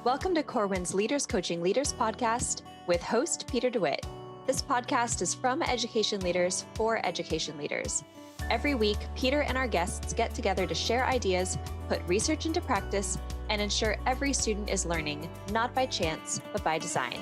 Welcome to Corwin's Leaders Coaching Leaders podcast with host Peter DeWitt. This podcast is from education leaders for education leaders. Every week, Peter and our guests get together to share ideas, put research into practice, and ensure every student is learning, not by chance, but by design.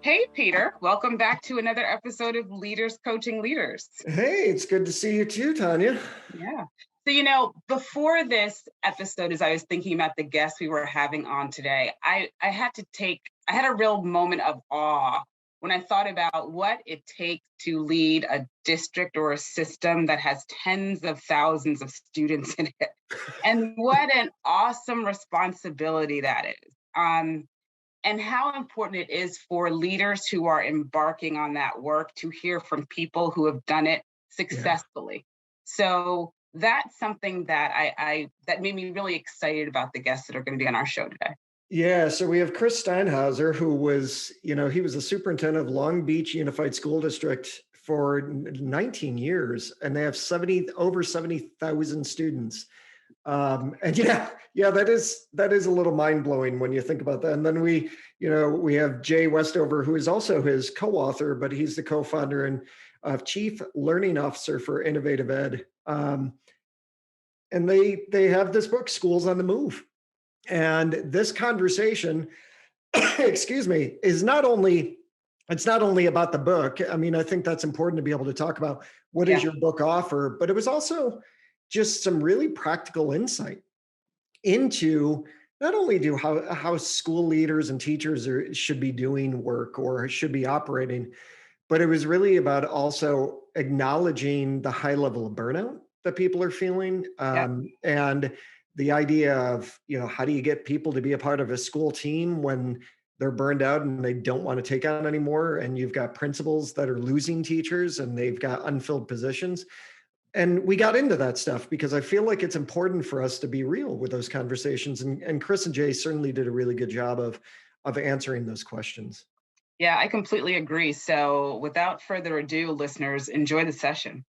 Hey, Peter, welcome back to another episode of Leaders Coaching Leaders. Hey, it's good to see you too, Tanya. Yeah. So, before this episode, as I was thinking about the guests we were having on today, I had a real moment of awe when I thought about what it takes to lead a district or a system that has tens of thousands of students in it. And what an awesome responsibility that is. And how important it is for leaders who are embarking on that work to hear from people who have done it successfully. So that's something that that made me really excited about the guests that are going to be on our show today. Yeah, so we have Chris Steinhauser, who was, he was the superintendent of Long Beach Unified School District for 19 years, and they have over 70,000 students. That is a little mind-blowing when you think about that. And then we have Jay Westover, who is also his co-author, but he's the co-founder and chief learning officer for Innovative Ed. And they have this book, Schools on the Move. And this conversation, is not only about the book. I mean, I think that's important to be able to talk about what does your book offer, but it was also just some really practical insight into not only how school leaders and teachers should be doing work or should be operating, but it was really about also acknowledging the high level of burnout that people are feeling, and the idea of, how do you get people to be a part of a school team when they're burned out and they don't want to take on anymore, and you've got principals that are losing teachers and they've got unfilled positions. And we got into that stuff because I feel like it's important for us to be real with those conversations. And Chris and Jay certainly did a really good job of answering those questions. Yeah, I completely agree. So without further ado, listeners, enjoy the session.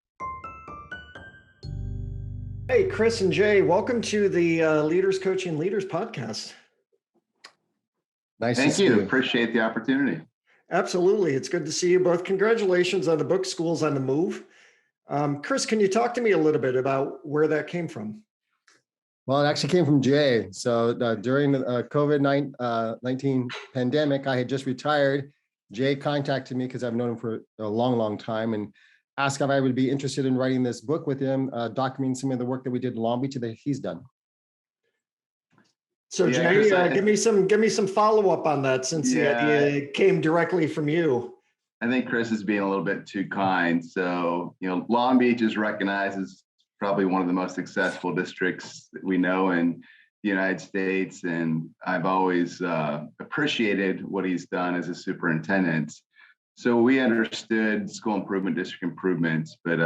Hey, Chris and Jay, welcome to the Leaders Coaching Leaders podcast. Nice. Thank you. Appreciate the opportunity. Absolutely. It's good to see you both. Congratulations on the book, Schools on the Move. Chris, can you talk to me a little bit about where that came from? Well, it actually came from Jay. So during the COVID-19 pandemic, I had just retired. Jay contacted me because I've known him for a long, long time and asked if I would be interested in writing this book with him, documenting some of the work that we did in Long Beach that he's done. So Jay, give me some follow-up on that, since the idea came directly from you. I think Chris is being a little bit too kind. So, Long Beach is recognized as probably one of the most successful districts that we know in the United States. And I've always appreciated what he's done as a superintendent. So we understood school improvement, district improvements, but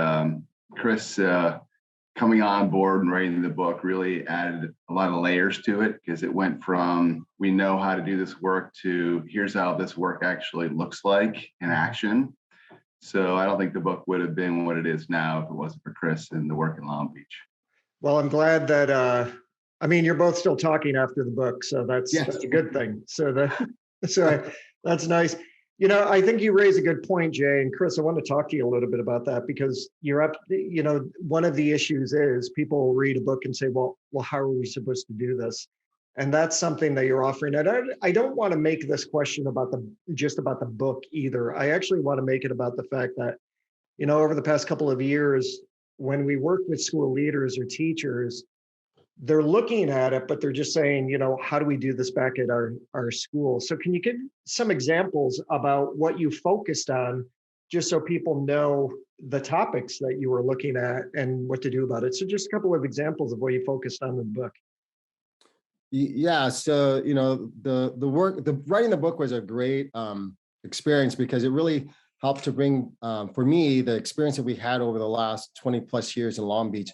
Chris coming on board and writing the book really added a lot of layers to it, because it went from we know how to do this work to here's how this work actually looks like in action. So I don't think the book would have been what it is now if it wasn't for Chris and the work in Long Beach. Well, I'm glad that, you're both still talking after the book, so that's a good thing. So that's nice. I think you raise a good point, Jay, and Chris, I want to talk to you a little bit about that, because one of the issues is people will read a book and say, well, how are we supposed to do this? And that's something that you're offering. And I don't want to make this question just about the book either. I actually want to make it about the fact that, over the past couple of years, when we work with school leaders or teachers, they're looking at it, but they're just saying, how do we do this back at our school? So can you give some examples about what you focused on, just so people know the topics that you were looking at and what to do about it? So just a couple of examples of what you focused on in the book. Yeah, so, writing the book was a great experience, because it really helped to bring, for me, the experience that we had over the last 20 plus years in Long Beach,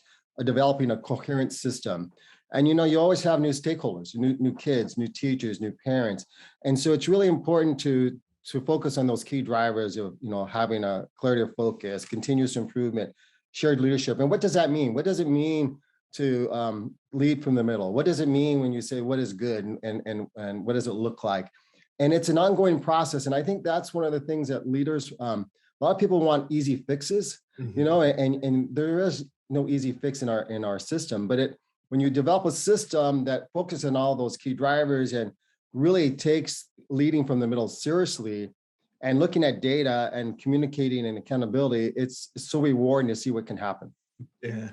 developing a coherent system. And, you always have new stakeholders, new kids, new teachers, new parents. And so it's really important to focus on those key drivers of, having a clarity of focus, continuous improvement, shared leadership. And what does that mean? What does it mean lead from the middle? What does it mean when you say what is good, and what does it look like? And it's an ongoing process. And I think that's one of the things that leaders, a lot of people want easy fixes, Mm-hmm. you know, and there is no easy fix in our system. But when you develop a system that focuses on all those key drivers and really takes leading from the middle seriously, and looking at data and communicating and accountability, it's so rewarding to see what can happen. Yeah.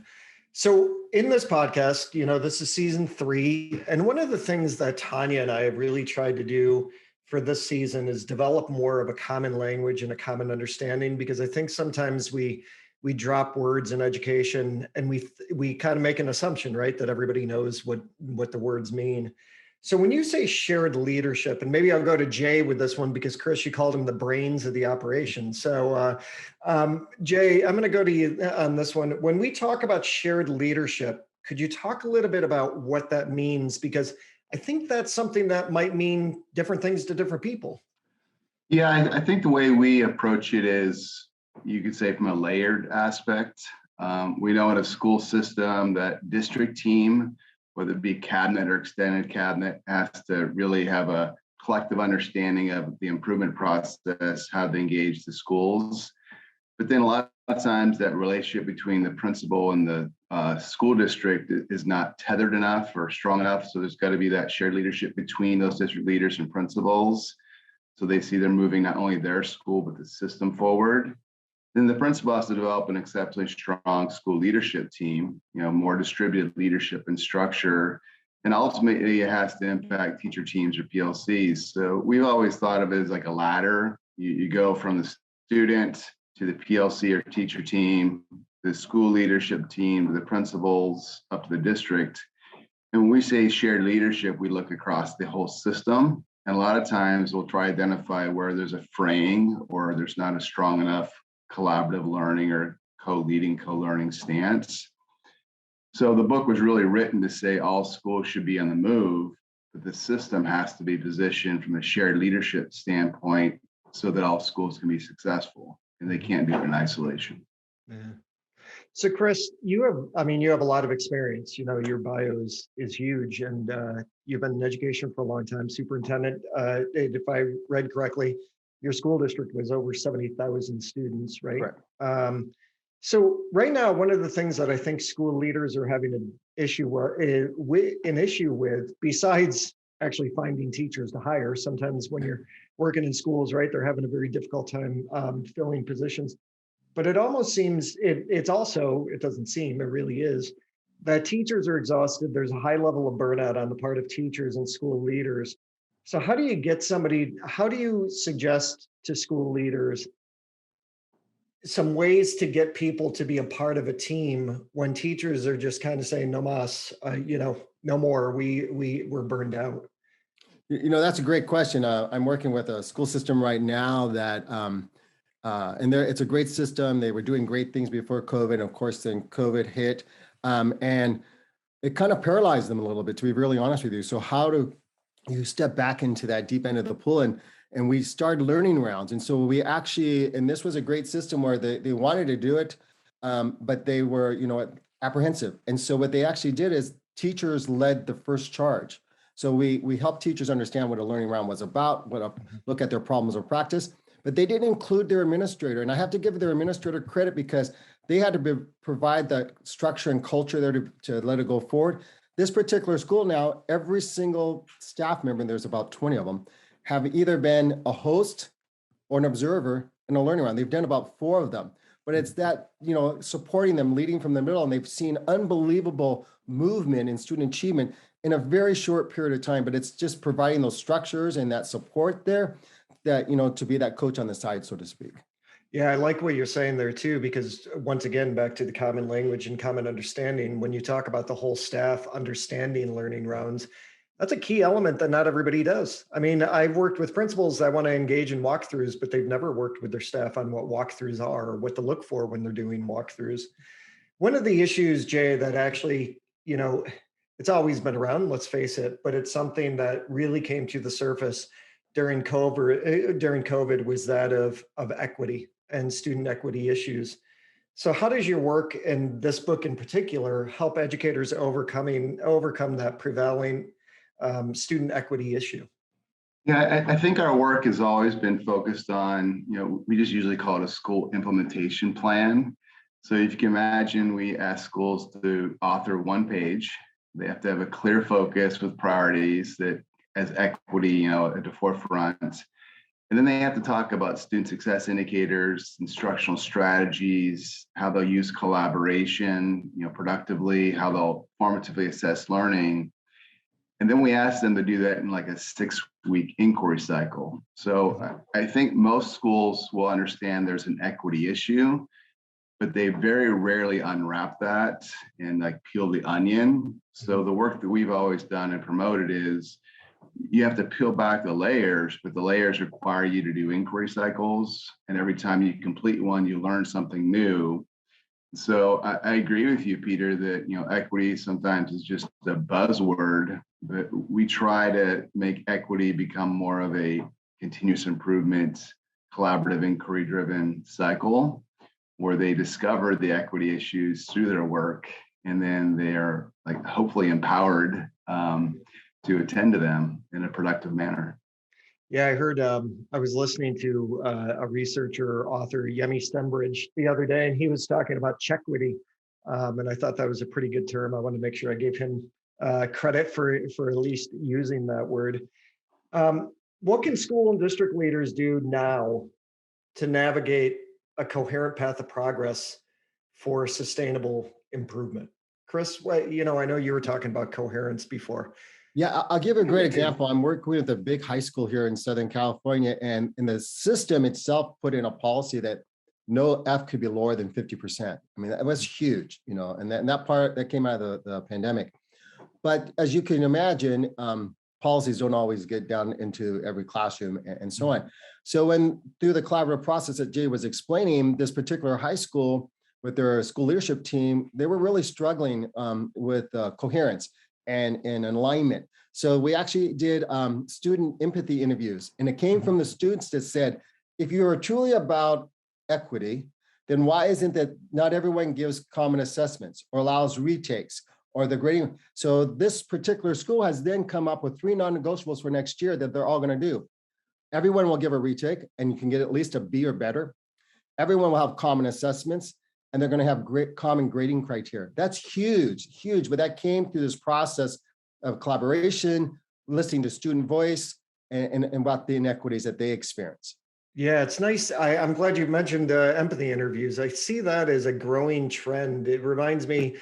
So in this podcast, this is season 3. And one of the things that Tanya and I have really tried to do for this season is develop more of a common language and a common understanding, because I think sometimes we drop words in education and we kind of make an assumption, right, that everybody knows what the words mean. So when you say shared leadership, and maybe I'll go to Jay with this one, because Chris, you called him the brains of the operation. So Jay, I'm going to go to you on this one. When we talk about shared leadership, could you talk a little bit about what that means? Because I think that's something that might mean different things to different people. Yeah, I think the way we approach it is, you could say, from a layered aspect. We know in a school system that district team, whether it be cabinet or extended cabinet, has to really have a collective understanding of the improvement process, how they engage the schools. But then a lot of times that relationship between the principal and the school district is not tethered enough or strong enough. So there's got to be that shared leadership between those district leaders and principals, so they see they're moving not only their school, but the system forward. Then the principal has to develop an exceptionally strong school leadership team, more distributed leadership and structure. And ultimately, it has to impact teacher teams or PLCs. So we've always thought of it as like a ladder. You go from the student to the PLC or teacher team, the school leadership team, the principals, up to the district. And when we say shared leadership, we look across the whole system. And a lot of times we'll try to identify where there's a fraying or there's not a strong enough collaborative learning or co-leading, co-learning stance. So the book was really written to say all schools should be on the move, but the system has to be positioned from a shared leadership standpoint so that all schools can be successful, and they can't do it in isolation. Yeah. So Chris, you have a lot of experience. Your bio is huge, and you've been in education for a long time. Superintendent, if I read correctly, your school district was over 70,000 students, right? Right. So right now, one of the things that I think school leaders are having an issue with, besides actually finding teachers to hire, sometimes when you're working in schools, right, they're having a very difficult time filling positions. But it almost seems, it doesn't seem, it really is, that teachers are exhausted. There's a high level of burnout on the part of teachers and school leaders. So how do you suggest to school leaders some ways to get people to be a part of a team when teachers are just kind of saying, no mas, no more, we're burned out? That's a great question. I'm working with a school system right now that, it's a great system. They were doing great things before COVID. Of course, then COVID hit, and it kind of paralyzed them a little bit, to be really honest with you. So how do you step back into that deep end of the pool? And we started learning rounds. And so we actually, and this was a great system where they wanted to do it, but they were, apprehensive. And so what they actually did is teachers led the first charge. So we helped teachers understand what a learning round was about, look at their problems of practice, but they didn't include their administrator. And I have to give their administrator credit, because they had to provide the structure and culture there to let it go forward. This particular school now, every single staff member, and there's about 20 of them, have either been a host or an observer in a learning round. They've done about 4 of them, but it's that, supporting them, leading from the middle, and they've seen unbelievable movement in student achievement in a very short period of time. But it's just providing those structures and that support there, that, to be that coach on the side, so to speak. Yeah, I like what you're saying there too, because once again, back to the common language and common understanding, when you talk about the whole staff understanding learning rounds, that's a key element that not everybody does. I mean, I've worked with principals that want to engage in walkthroughs, but they've never worked with their staff on what walkthroughs are or what to look for when they're doing walkthroughs. One of the issues, Jay, that actually, it's always been around, let's face it, but it's something that really came to the surface during COVID was that of equity and student equity issues. So how does your work in this book in particular help educators overcome that prevailing student equity issue? Yeah, I think our work has always been focused on, we just usually call it a school implementation plan. So if you can imagine, we ask schools to author one page. They have to have a clear focus with priorities that as equity, at the forefront. And then they have to talk about student success indicators, instructional strategies, how they'll use collaboration, productively, how they'll formatively assess learning. And then we ask them to do that in like a 6-week inquiry cycle. So I think most schools will understand there's an equity issue, but they very rarely unwrap that and like peel the onion. So the work that we've always done and promoted is you have to peel back the layers, but the layers require you to do inquiry cycles. And every time you complete one, you learn something new. So I agree with you, Peter, that equity sometimes is just a buzzword, but we try to make equity become more of a continuous improvement, collaborative, inquiry-driven cycle where they discover the equity issues through their work, and then they are like hopefully empowered to attend to them in a productive manner. Yeah, I heard, I was listening to a researcher, author, Yemi Stembridge, the other day, and he was talking about chequity. And I thought that was a pretty good term. I want to make sure I gave him credit for at least using that word. What can school and district leaders do now to navigate a coherent path of progress for sustainable improvement? Chris, I know you were talking about coherence before. Yeah, I'll give a great example. I'm working with a big high school here in Southern California, and in the system itself put in a policy that no F could be lower than 50%. I mean, that was huge, and that part that came out of the pandemic. But as you can imagine, policies don't always get down into every classroom and so on. So when through the collaborative process that Jay was explaining, this particular high school with their school leadership team, they were really struggling with coherence and alignment. So we actually did student empathy interviews, and it came from the students that said, if you are truly about equity, then why isn't that not everyone gives common assessments or allows retakes or the grading? So this particular school has then come up with 3 non-negotiables for next year that they're all going to do. Everyone will give a retake, and you can get at least a B or better. Everyone will have common assessments, and they're going to have great common grading criteria. That's huge, huge. But that came through this process of collaboration, listening to student voice, and about the inequities that they experience. Yeah, it's nice. I'm glad you mentioned empathy interviews. I see that as a growing trend. It reminds me,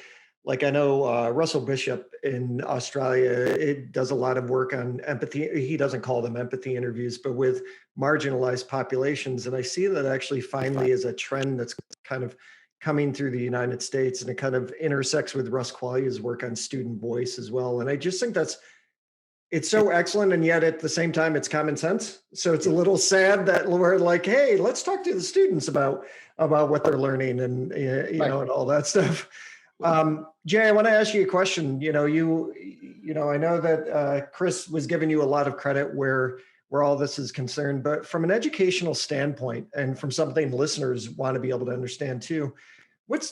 like I know Russell Bishop in Australia, it does a lot of work on empathy. He doesn't call them empathy interviews, but with marginalized populations. And I see that actually finally is a trend that's kind of coming through the United States, and it kind of intersects with Russ Qualia's work on student voice as well. And I just think it's so excellent, and yet at the same time, it's common sense. So it's a little sad that we're like, hey, let's talk to the students about what they're learning and and all that stuff. Jay, I want to ask you a question. I know that Chris was giving you a lot of credit where all this is concerned, but from an educational standpoint, and from something listeners want to be able to understand too, what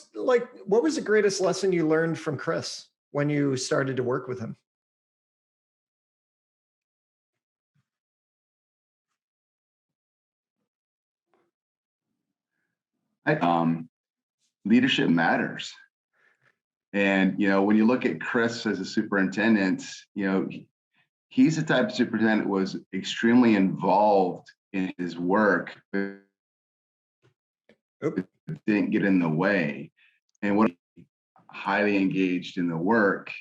was the greatest lesson you learned from Chris when you started to work with him? Leadership matters. And, when you look at Chris as a superintendent, he's the type of superintendent who was extremely involved in his work, but didn't get in the way. And what highly engaged in the work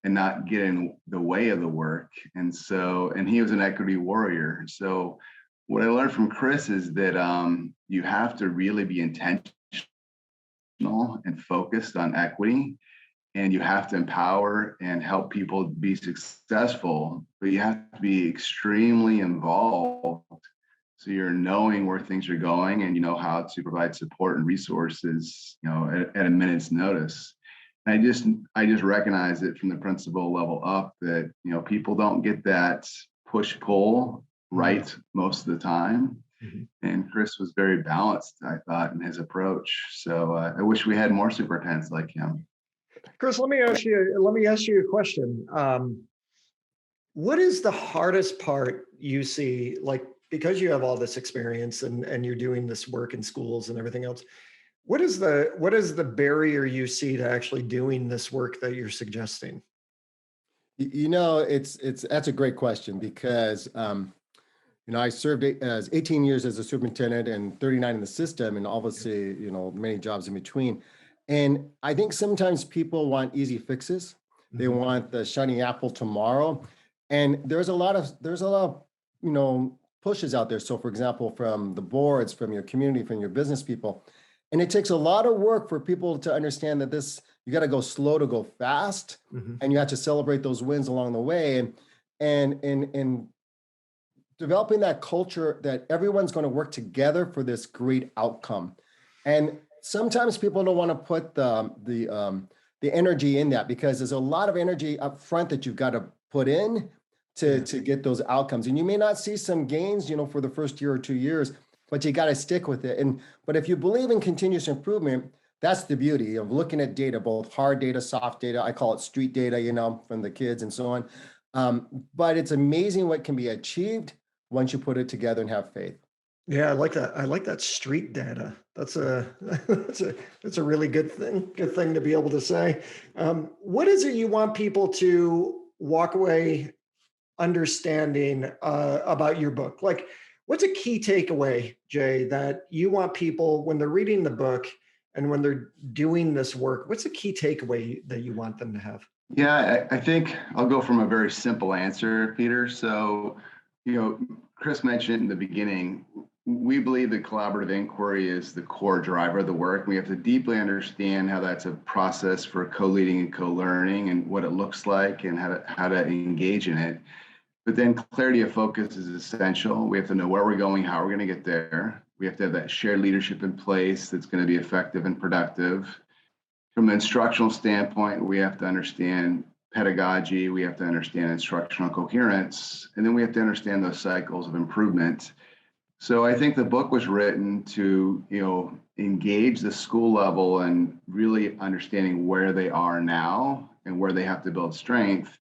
and not get in the way of the work. And he was an equity warrior. So what I learned from Chris is that you have to really be intentional and focused on equity, and you have to empower and help people be successful, but you have to be extremely involved. So you're knowing where things are going, and you know how to provide support and resources, at a minute's notice. And I just recognize it from the principal level up that, people don't get that push-pull right most of the time. And Chris was very balanced, I thought, in his approach. So I wish we had more superintendents like him. Chris, let me ask you a question. What is the hardest part you see, like, because you have all this experience and you're doing this work in schools and everything else, what is the barrier you see to actually doing this work that you're suggesting? That's a great question because I served as 18 years as a superintendent and 39 in the system, and obviously, many jobs in between. And I think sometimes people want easy fixes. They want the shiny apple tomorrow. And there's a lot of, pushes out there. So for example, from the boards, from your community, from your business people. And it takes a lot of work for people to understand that you got to go slow to go fast, and you have to celebrate those wins along the way. And developing that culture that everyone's going to work together for this great outcome. And sometimes people don't want to put the energy in that, because there's a lot of energy up front that you've got to put in to get those outcomes. And you may not see some gains, for the first year or 2 years, but you got to stick with it. But if you believe in continuous improvement, that's the beauty of looking at data, both hard data, soft data. I call it street data, from the kids and so on. But it's amazing what can be achieved once you put it together and have faith. Yeah, I like that. I like that street data. That's a that's a really good thing to be able to say. What is it you want people to walk away understanding about your book? Like, what's a key takeaway, Jay, that you want people, when they're reading the book and when they're doing this work, what's a key takeaway that you want them to have? Yeah, I think I'll go from a very simple answer, Peter. So, Chris mentioned it in the beginning. We believe that collaborative inquiry is the core driver of the work. We have to deeply understand how that's a process for co-leading and co-learning, and what it looks like, and how to engage in it. But then clarity of focus is essential. We have to know where we're going, how we're going to get there. We have to have that shared leadership in place that's going to be effective and productive. From an instructional standpoint, we have to understand pedagogy, we have to understand instructional coherence, and then we have to understand those cycles of improvement. So I think the book was written to, engage the school level and really understanding where they are now and where they have to build strength,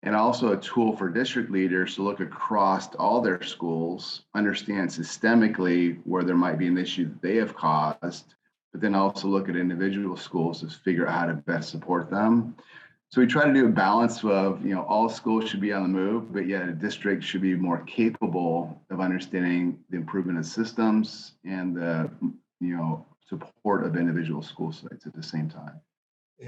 and also a tool for district leaders to look across all their schools, understand systemically where there might be an issue that they have caused, but then also look at individual schools to figure out how to best support them. So we try to do a balance of, all schools should be on the move, but yet a district should be more capable of understanding the improvement of systems and the, support of individual school sites at the same time.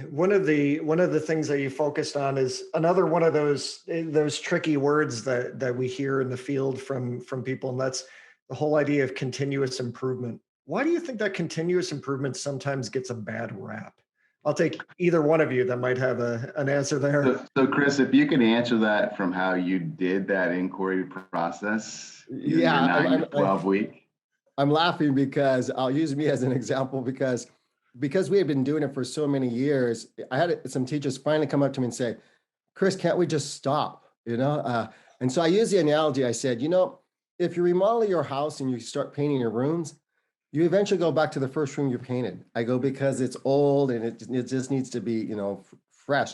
One of the things that you focused on is another one of those tricky words that we hear in the field from people, and that's the whole idea of continuous improvement. Why do you think that continuous improvement sometimes gets a bad rap? I'll take either one of you that might have an answer there. So Chris, if you can answer that from how you did that inquiry process, your 9 to 12 week. I'm laughing because I'll use me as an example, because we have been doing it for so many years. I had some teachers finally come up to me and say, Chris, can't we just stop? And so I use the analogy. I said, if you remodel your house and you start painting your rooms, you eventually go back to the first room you painted. I go, because it's old and it just needs to be, fresh.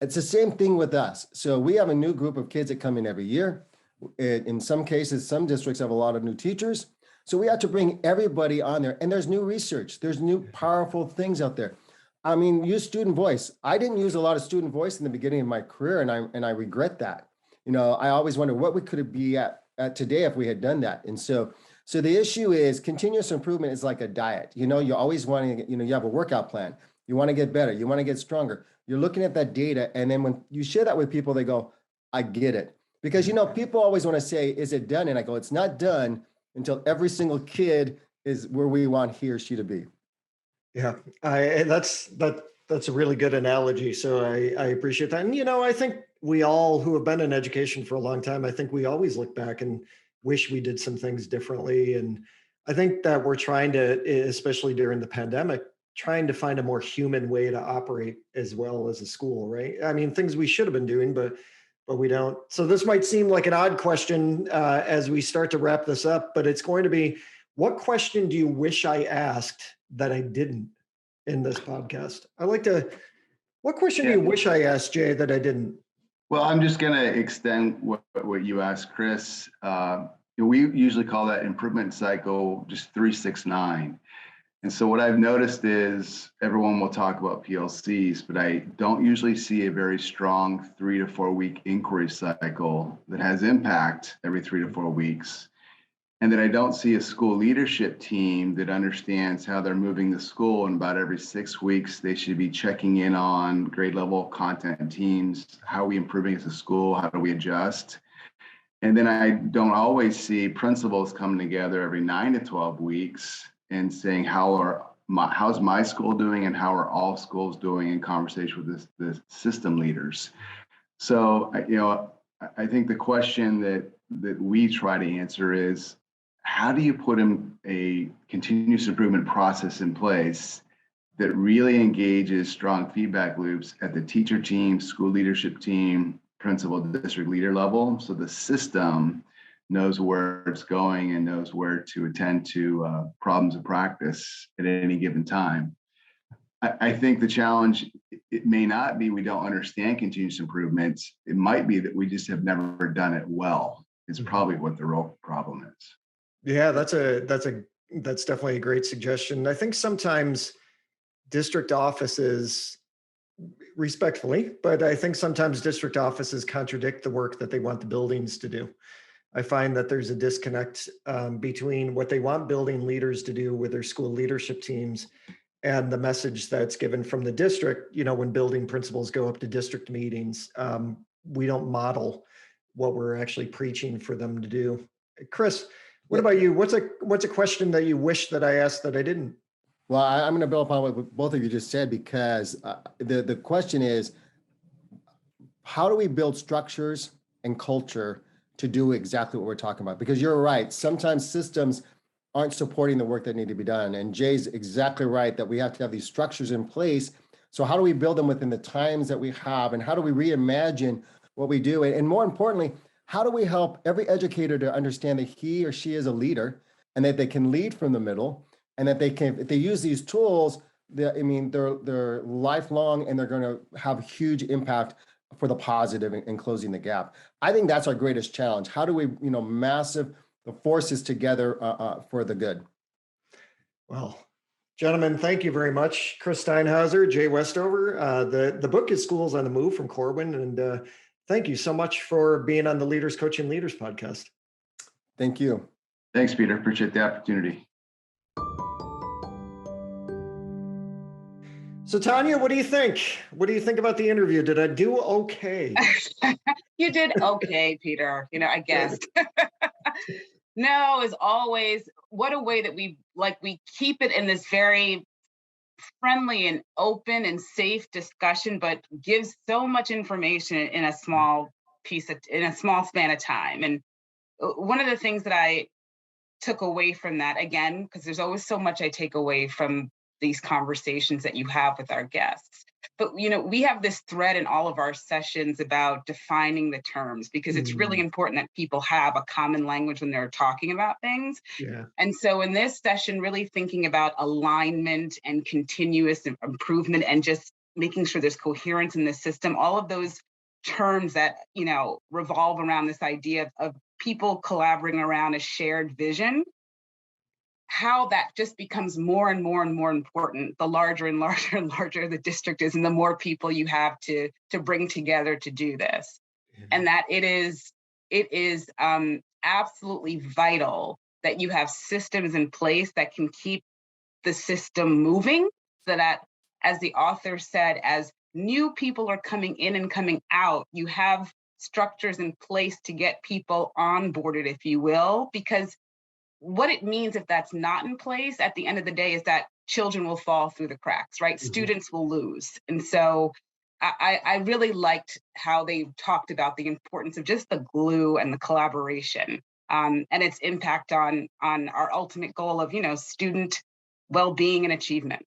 It's the same thing with us. So we have a new group of kids that come in every year. In some cases, some districts have a lot of new teachers. So we have to bring everybody on there. And there's new research. There's new powerful things out there. I mean, use student voice. I didn't use a lot of student voice in the beginning of my career, and I regret that. I always wonder what we could be at today if we had done that. And so the issue is continuous improvement is like a diet. You always want to, you have a workout plan. You want to get better. You want to get stronger. You're looking at that data. And then when you share that with people, they go, I get it. Because, people always want to say, is it done? And I go, it's not done until every single kid is where we want he or she to be. Yeah, that's a really good analogy. So I appreciate that. And, I think we all who have been in education for a long time, I think we always look back and wish we did some things differently. And I think that we're trying to, especially during the pandemic, trying to find a more human way to operate as well as a school, right? I mean, things we should have been doing, but but we don't. So this might seem like an odd question as we start to wrap this up, but it's going to be, what question do you wish I asked that I didn't in this podcast? What question do you wish I asked, Jay, that I didn't? Well, I'm just going to extend what you asked, Chris. We usually call that improvement cycle just 369. And so what I've noticed is everyone will talk about PLCs, but I don't usually see a very strong 3 to 4 week inquiry cycle that has impact every 3 to 4 weeks. And that I don't see a school leadership team that understands how they're moving the school. And about every 6 weeks, they should be checking in on grade level content teams. How are we improving as a school? How do we adjust? And then I don't always see principals coming together every 9 to 12 weeks and saying, how's my school doing and how are all schools doing in conversation with the system leaders. So, I think the question that we try to answer is, how do you put a continuous improvement process in place that really engages strong feedback loops at the teacher team, school leadership team, principal, district leader level, so the system knows where it's going and knows where to attend to problems of practice at any given time. I think the challenge, it may not be we don't understand continuous improvement. It might be that we just have never done it well. It's probably what the real problem is. Yeah, that's definitely a great suggestion. I think sometimes district offices, respectfully, but I think sometimes district offices contradict the work that they want the buildings to do. I find that there's a disconnect between what they want building leaders to do with their school leadership teams and the message that's given from the district. When building principals go up to district meetings, we don't model what we're actually preaching for them to do. Chris, what about you? What's a question that you wish that I asked that I didn't? Well, I'm going to build upon what both of you just said, because the question is, how do we build structures and culture to do exactly what we're talking about? Because you're right, sometimes systems aren't supporting the work that need to be done. And Jay's exactly right that we have to have these structures in place. So how do we build them within the times that we have? And how do we reimagine what we do? And more importantly, how do we help every educator to understand that he or she is a leader and that they can lead from the middle, and that they can, if they use these tools, they're lifelong and they're going to have huge impact for the positive in closing the gap. I think that's our greatest challenge. How do we, massive the forces together for the good? Well, gentlemen, thank you very much. Chris Steinhauser, Jay Westover. The book is Schools on the Move from Corwin. And thank you so much for being on the Leaders Coaching Leaders podcast. Thank you. Thanks, Peter. Appreciate the opportunity. So Tanya, what do you think? What do you think about the interview? Did I do okay? You did okay, Peter. I guess. No, as always, what a way that we keep it in this very friendly and open and safe discussion, but gives so much information in a small span of time. And one of the things that I took away from that, again, because there's always so much I take away from these conversations that you have with our guests. But, we have this thread in all of our sessions about defining the terms, because it's really important that people have a common language when they're talking about things. Yeah. And so in this session, really thinking about alignment and continuous improvement and just making sure there's coherence in the system, all of those terms that, revolve around this idea of people collaborating around a shared vision, how that just becomes more and more and more important the larger and larger and larger the district is, and the more people you have to bring together to do this. Yeah. And that it is absolutely vital that you have systems in place that can keep the system moving, so that, as the author said, as new people are coming in and coming out, you have structures in place to get people onboarded, if you will, because what it means if that's not in place at the end of the day is that children will fall through the cracks, right? Mm-hmm. Students will lose. And so I really liked how they talked about the importance of just the glue and the collaboration and its impact on our ultimate goal of, student well-being and achievement.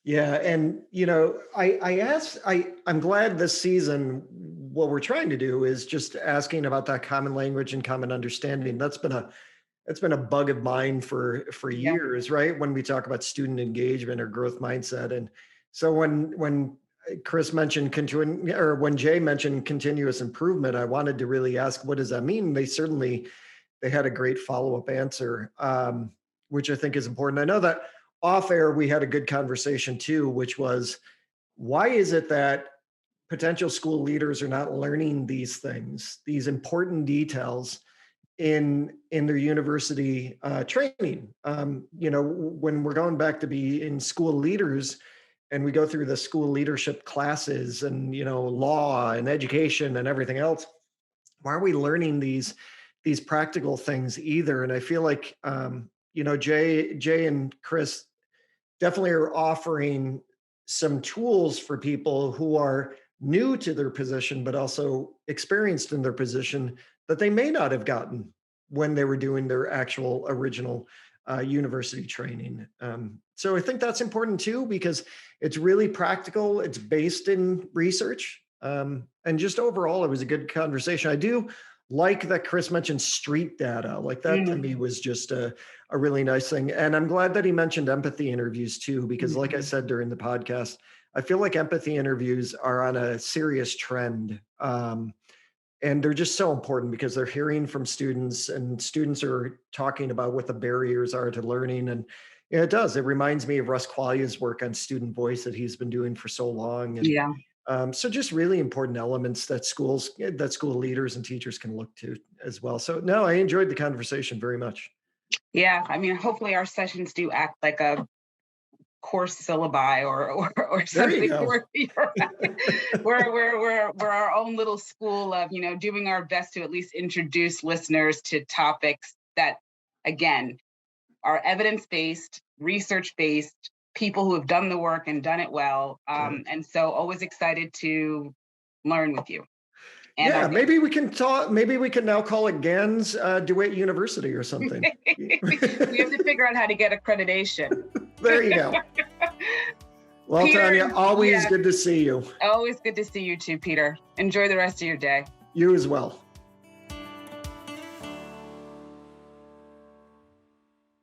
Yeah. And, I'm glad this season, what we're trying to do is just asking about that common language and common understanding. That's been a bug of mine for Yeah. years, right? When we talk about student engagement or growth mindset. And so when Chris mentioned when Jay mentioned continuous improvement, I wanted to really ask, what does that mean? They had a great follow-up answer, which I think is important. I know that off air, we had a good conversation too, which was, why is it that potential school leaders are not learning these things, these important details in their university training? When we're going back to be in school leaders and we go through the school leadership classes and, law and education and everything else, why are we learning these practical things either? And I feel like, Jay and Chris definitely are offering some tools for people who are new to their position, but also experienced in their position that they may not have gotten when they were doing their actual original university training. So I think that's important too, because it's really practical. It's based in research. And just overall, it was a good conversation. I do like that Chris mentioned street data. Like that to me was just a really nice thing. And I'm glad that he mentioned empathy interviews too, because like I said during the podcast, I feel like empathy interviews are on a serious trend. And they're just so important because they're hearing from students and students are talking about what the barriers are to learning. And it does. It reminds me of Russ Qualia's work on student voice that he's been doing for so long. And Yeah. so just really important elements that school leaders and teachers can look to as well. So no, I enjoyed the conversation very much. Yeah. I mean, hopefully our sessions do act like a course syllabi or something where we're our own little school of, doing our best to at least introduce listeners to topics that, again, are evidence-based, research-based, people who have done the work and done it well. And so always excited to learn with you. And maybe we can talk. Maybe we can now call it Gans DeWitt University or something. We have to figure out how to get accreditation. There you go. Well, Peter, Tanya, always good to see you. Always good to see you too, Peter. Enjoy the rest of your day. You as well.